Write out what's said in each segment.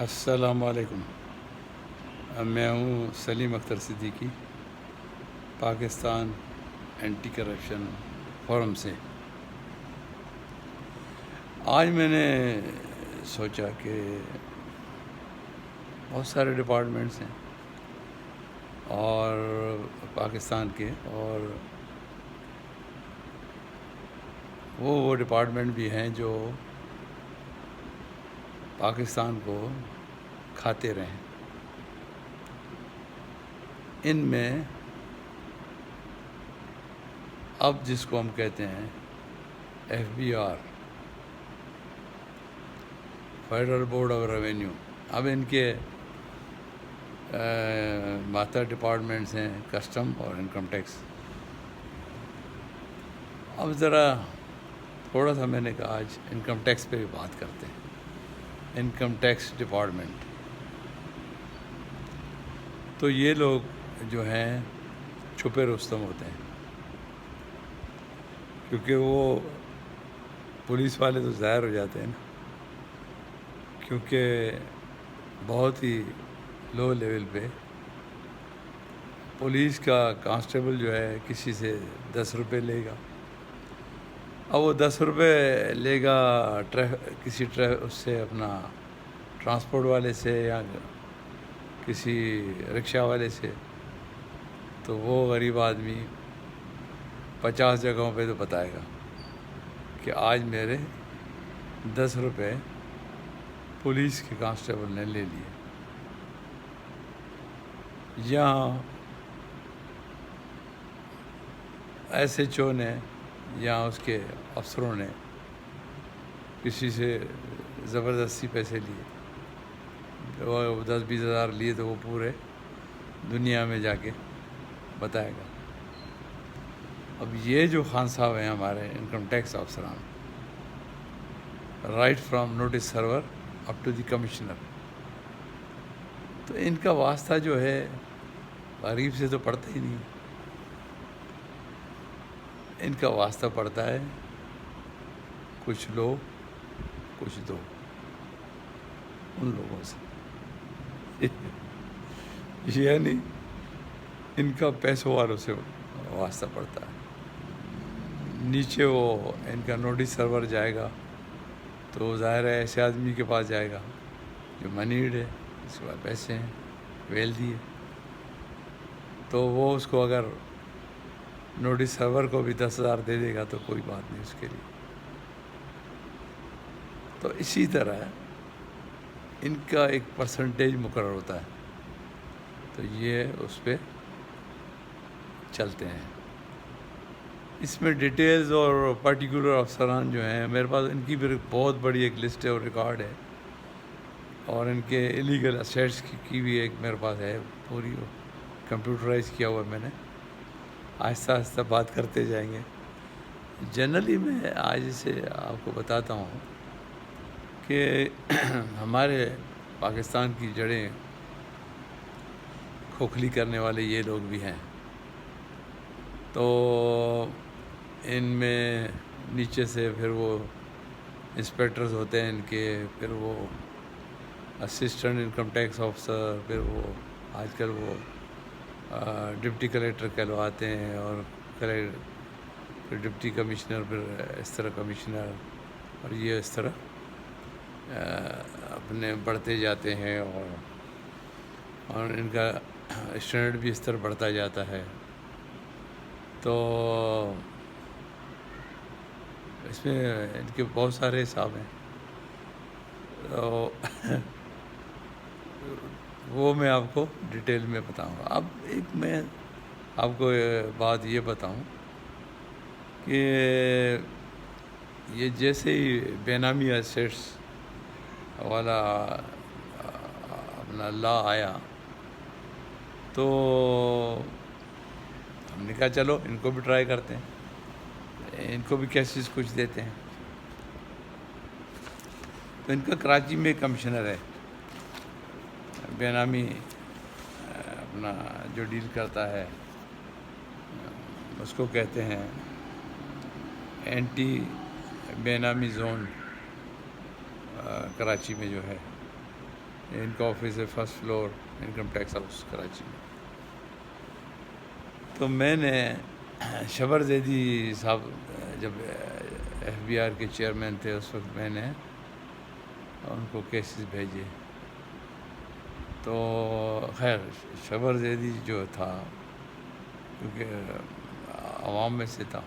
السلام علیکم. میں ہوں Saleem Akhtar Siddiqui, Pakistan anti corruption forum سے. آج میں نے سوچا کہ بہت سارے ڈپارٹمنٹس ہیں اور پاکستان کے، اور وہ ڈپارٹمنٹ بھی ہیں جو پاکستان کو کھاتے رہیں. ان میں اب جس کو ہم کہتے ہیں FBR، federal board of revenue, اب ان کے ماتر ڈپارٹمنٹس ہیں کسٹم اور انکم ٹیکس. اب ذرا تھوڑا سا میں نے کہا آج انکم ٹیکس پہ بھی بات کرتے ہیں. انکم ٹیکس ڈپارٹمنٹ، تو یہ لوگ جو ہیں چھپے رستم ہوتے ہیں، کیونکہ وہ پولیس والے تو ظاہر ہو جاتے ہیں نا، کیونکہ بہت ہی لو لیول پہ پولیس کا کانسٹیبل جو ہے کسی سے 10 روپے لے گا. اب وہ 10 روپے لے گا کسی اس سے اپنا ٹرانسپورٹ والے سے یا کسی رکشہ والے سے، تو وہ غریب آدمی 50 جگہوں پہ تو بتائے گا کہ آج میرے 10 روپے پولیس کے کانسٹیبل نے لے لیے. یہاں SHO نے یا اس کے افسروں نے کسی سے زبردستی پیسے لیے، 10-20 ہزار لیے، تو وہ پورے دنیا میں جا کے بتائے گا. اب یہ جو خان صاحب ہیں ہمارے انکم ٹیکس افسران، right from notice served up to the commissioner, تو ان کا واسطہ جو ہے غریب سے تو پڑتا ہی نہیں. ان کا واسطہ پڑتا ہے کچھ لو کچھ دو، ان لوگوں سے. یعنی ان کا پیسوں والوں سے واسطہ پڑتا ہے. نیچے وہ ان کا نوٹس سرور جائے گا تو ظاہر ہے ایسے آدمی کے پاس جائے گا جو منیڈ ہے، اس کے پاس پیسے ہیں، ویلدی ہے، تو وہ اس کو اگر نوٹس سرور کو بھی 10,000 دے دے گا تو کوئی بات نہیں اس کے لیے. تو اسی طرح ان کا ایک پرسنٹیج مقرر ہوتا ہے، تو یہ اس پہ چلتے ہیں. اس میں ڈیٹیلز اور پرٹیکولر افسران جو ہیں، میرے پاس ان کی بھی بہت بڑی ایک لسٹ ہے اور ریکارڈ ہے، اور ان کے ایلیگل اسیٹس کی بھی ایک میرے پاس ہے، پوری کمپیوٹرائز کیا ہوا ہے میں نے. آہستہ آہستہ بات کرتے جائیں گے. جنرلی میں آج سے آپ کو بتاتا ہوں کہ ہمارے پاکستان کی جڑیں کھوکھلی کرنے والے یہ لوگ بھی ہیں. تو ان میں نیچے سے پھر وہ انسپیکٹرز ہوتے ہیں ان کے، پھر وہ اسسٹنٹ انکم ٹیکس آفیسر، پھر وہ آج کل وہ ڈپٹی کلیکٹر کہلواتے ہیں، اور پھر ڈپٹی کمشنر، پھر اس طرح کمشنر، اور یہ اس طرح اپنے بڑھتے جاتے ہیں، اور ان کا اسٹینڈرڈ بھی اس طرح بڑھتا جاتا ہے. تو اس میں ان کے بہت سارے حساب ہیں، تو وہ میں آپ کو ڈیٹیل میں بتاؤں گا. اب ایک میں آپ کو بات یہ بتاؤں کہ یہ جیسے ہی بے نامی ایسیٹس والا اپنا لا آیا، تو ہم نے کہا چلو ان کو بھی ٹرائی کرتے ہیں، ان کو بھی کیسز کچھ دیتے ہیں. تو ان کا کراچی میں کمشنر ہے، بے نامی اپنا جو ڈیل کرتا ہے اس کو کہتے ہیں اینٹی بے نامی زون. کراچی میں جو ہے ان کا آفس ہے 1st floor income tax house Karachi میں. تو میں نے شبر زیدی صاحب جب FBI کے چیئرمین تھے اس وقت میں نے ان کو کیسز بھیجے. تو خیر شبر زیدی جو تھا کیونکہ عوام میں سے تھا،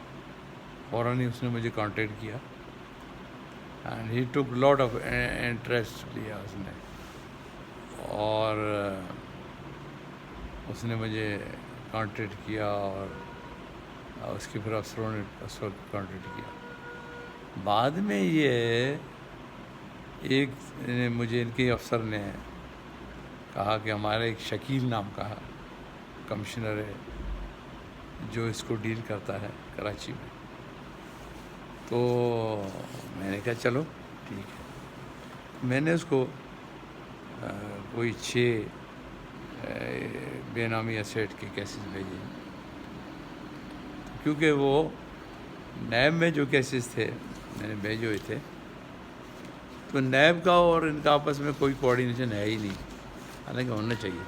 فوراً ہی اس نے مجھے کانٹیکٹ کیا and he took lot of interest لیا اس نے، اور اس نے مجھے کانٹیکٹ کیا اور اس کے پھر افسروں نے اس وقت کانٹیکٹ کیا. بعد میں یہ ایک مجھے ان کے افسر نے کہا کہ ہمارا ایک شکیل نام کا کمشنر ہے جو اس کو ڈیل کرتا ہے کراچی میں. تو میں نے کہا چلو ٹھیک ہے. میں نے اس کو کوئی 6 بے نامی ایسیٹ کے کیسز بھیجے، کیونکہ وہ نیب میں جو کیسز تھے میں نے بھیجے ہوئے تھے، تو نیب کا اور ان کا آپس میں کوئی کوآرڈینیشن ہے ہی نہیں، حالانکہ ہونا چاہیے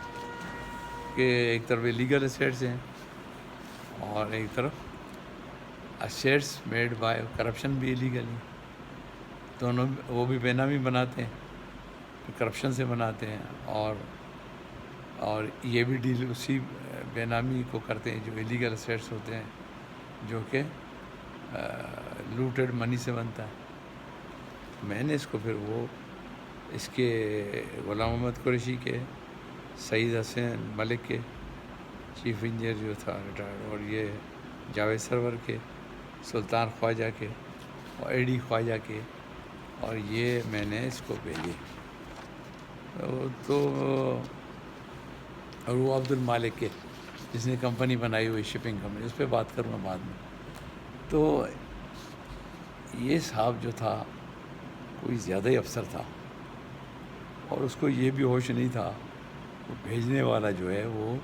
کہ ایک طرف لیگل اسیٹس ہیں اور ایک طرف اسیٹس میڈ بائی کرپشن بھی لیگل ہیں. دونوں وہ بھی بے نامی بناتے ہیں، کرپشن سے بناتے ہیں، اور یہ بھی ڈیل اسی بے نامی کو کرتے ہیں جو ایلیگل اسیٹس ہوتے ہیں، جو کہ لوٹڈ منی سے بنتا ہے. میں نے اس کو پھر وہ اس کے غلام محمد قریشی کے، سعید حسین ملک کے چیف انجینئر جو تھا ریٹائرڈ، اور یہ جاوید سرور کے، سلطان خواجہ کے اور AD خواجہ کے، اور یہ میں نے اس کو بھیجے. تو اور وہ عبد المالک کے جس نے کمپنی بنائی ہوئی شپنگ کمپنی، اس پہ بات کروں گا بعد میں. تو یہ صاحب جو تھا کوئی زیادہ ہی افسر تھا، اور اس کو یہ بھی ہوش نہیں تھا وہ بھیجنے والا جو ہے وہ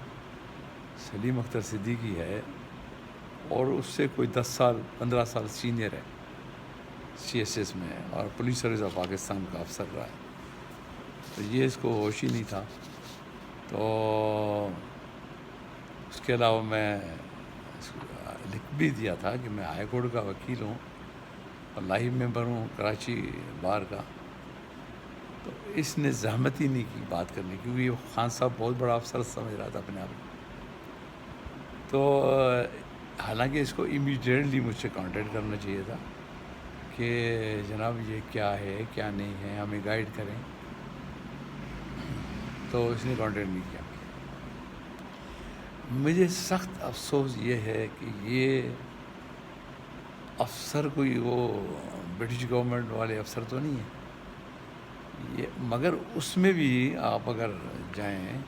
سلیم اختر صدیقی ہے، اور اس سے کوئی 10 سال 15 سال سینئر ہے CSS میں، اور پولیس سروس آف پاکستان کا افسر رہا ہے. تو یہ اس کو ہوش ہی نہیں تھا. تو اس کے علاوہ میں لکھ بھی دیا تھا کہ میں ہائی کورٹ کا وکیل ہوں اور لائیو ممبر ہوں کراچی بار کا. تو اس نے زحمت ہی نہیں کی بات کرنے کی، کیونکہ یہ خان صاحب بہت بڑا افسر سمجھ رہا تھا اپنے آپ کو. تو حالانکہ اس کو امیڈیٹلی مجھ سے کانٹیکٹ کرنا چاہیے تھا کہ جناب یہ کیا ہے کیا نہیں ہے، ہمیں گائیڈ کریں. تو اس نے کانٹیکٹ نہیں کیا. مجھے سخت افسوس یہ ہے کہ یہ افسر کوئی وہ برٹش گورنمنٹ والے افسر تو نہیں ہیں یہ، مگر اس میں بھی آپ اگر جائیں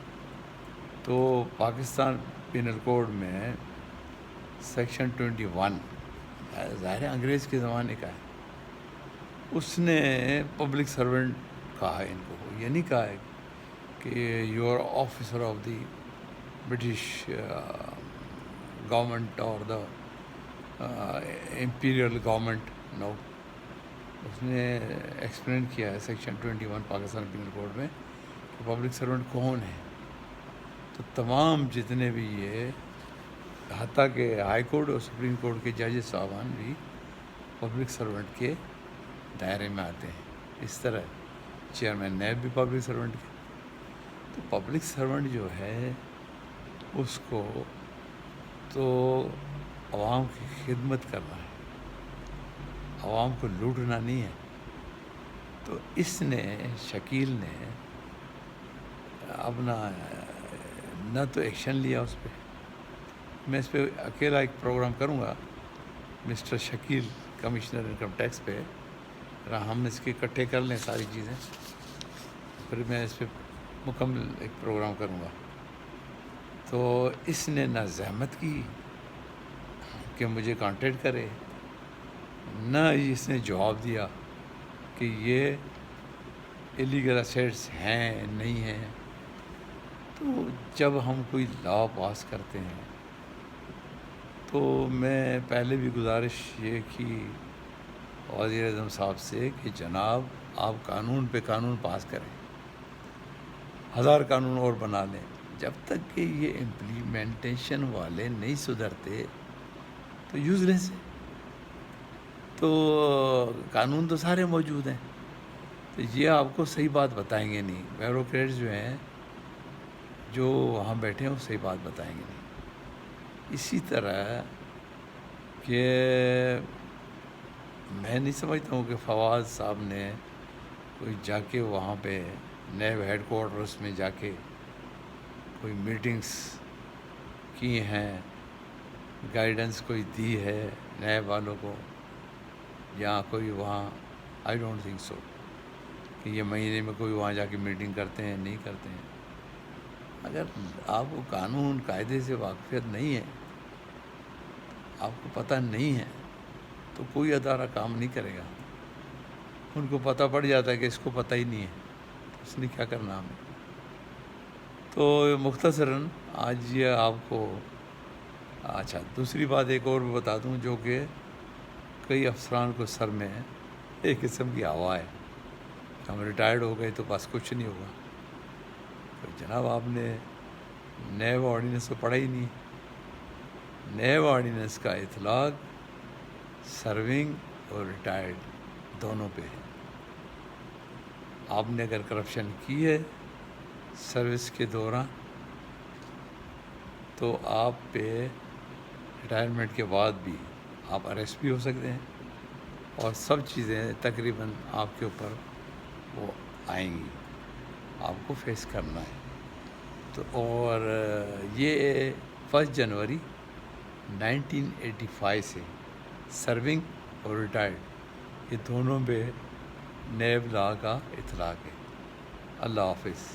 تو پاکستان پینل کوڈ میں سیکشن 21 ظاہر ہے انگریز کے زمانے کا ہے، اس نے پبلک سرونٹ کہا ہے ان کو. یہ نہیں کہا ہے کہ you are officer of the British government اور دا امپیریل گورنمنٹ. نو، اس نے ایکسپلین کیا ہے سیکشن 21 پاکستان پینل کوڈ میں کہ پبلک سرونٹ کون ہے. تو تمام جتنے بھی یہ حتیٰ کہ ہائی کورٹ اور سپریم کورٹ کے ججز صاحبان بھی پبلک سرونٹ کے دائرے میں آتے ہیں. اس طرح چیئرمین نیب بھی پبلک سرونٹ کے. تو پبلک سرونٹ جو ہے اس کو تو عوام کی خدمت کرنا ہے، عوام کو لوٹنا نہیں ہے. تو اس نے شکیل نے اپنا نہ تو ایکشن لیا اس پہ. میں اس پہ اکیلا ایک پروگرام کروں گا mister Shakeel commissioner income tax پہ، ہم اس کے اکٹھے کر لیں ساری چیزیں، پھر میں اس پہ مکمل ایک پروگرام کروں گا. تو اس نے نہ زحمت کی کہ مجھے کانٹیکٹ کرے، نہ اس نے جواب دیا کہ یہ ایلیگل اسیٹس ہیں نہیں ہیں. تو جب ہم کوئی لا پاس کرتے ہیں تو میں پہلے بھی گزارش یہ کی وزیر اعظم صاحب سے کہ جناب آپ قانون پہ قانون پاس کریں. 1000 قانون اور بنا لیں، جب تک کہ یہ امپلیمنٹیشن والے نہیں سدھرتے تو یوز لیس ہے. تو قانون تو سارے موجود ہیں، تو یہ آپ کو صحیح بات بتائیں گے نہیں. بیوروکریٹس جو ہیں جو وہاں بیٹھے ہیں وہ صحیح بات بتائیں گے نہیں. اسی طرح کہ میں نہیں سمجھتا ہوں کہ فواد صاحب نے کوئی جا کے وہاں پہ نیب ہیڈ کوارٹرس میں جا کے کوئی میٹنگز کی ہیں، گائیڈنس کوئی دی ہے نیب والوں کو، یا کوئی وہاں آئی ڈونٹ تھنک سو کہ یہ مہینے میں کوئی وہاں جا کے میٹنگ کرتے ہیں، نہیں کرتے ہیں. اگر آپ کو قانون قاعدے سے واقفیت نہیں ہے، آپ کو پتہ نہیں ہے، تو کوئی ادارہ کام نہیں کرے گا. ان کو پتہ پڑ جاتا ہے کہ اس کو پتہ ہی نہیں ہے، تو اس نے کیا کرنا ہمیں. تو مختصراً آج یہ آپ کو اچھا دوسری بات ایک اور بھی بتا دوں جو کہ کئی افسران کو سر میں ایک قسم کی ہوا ہے کہ ہم ریٹائرڈ ہو گئے تو بس کچھ نہیں ہوگا. تو جناب آپ نے نیب آرڈیننس تو پڑھا ہی نہیں. نیب آرڈیننس کا اطلاق سرونگ اور ریٹائرڈ دونوں پہ ہے. آپ نے اگر کرپشن کی ہے سروس کے دوران تو آپ پہ ریٹائرمنٹ کے بعد بھی آپ اریسٹ بھی ہو سکتے ہیں، اور سب چیزیں تقریباً آپ کے اوپر وہ آئیں گی، آپ کو فیس کرنا ہے. تو اور یہ 1 جنوری 1985 سے سرونگ اور ریٹائرڈ یہ دونوں پہ نیب لا کا اطلاق ہے. اللہ حافظ.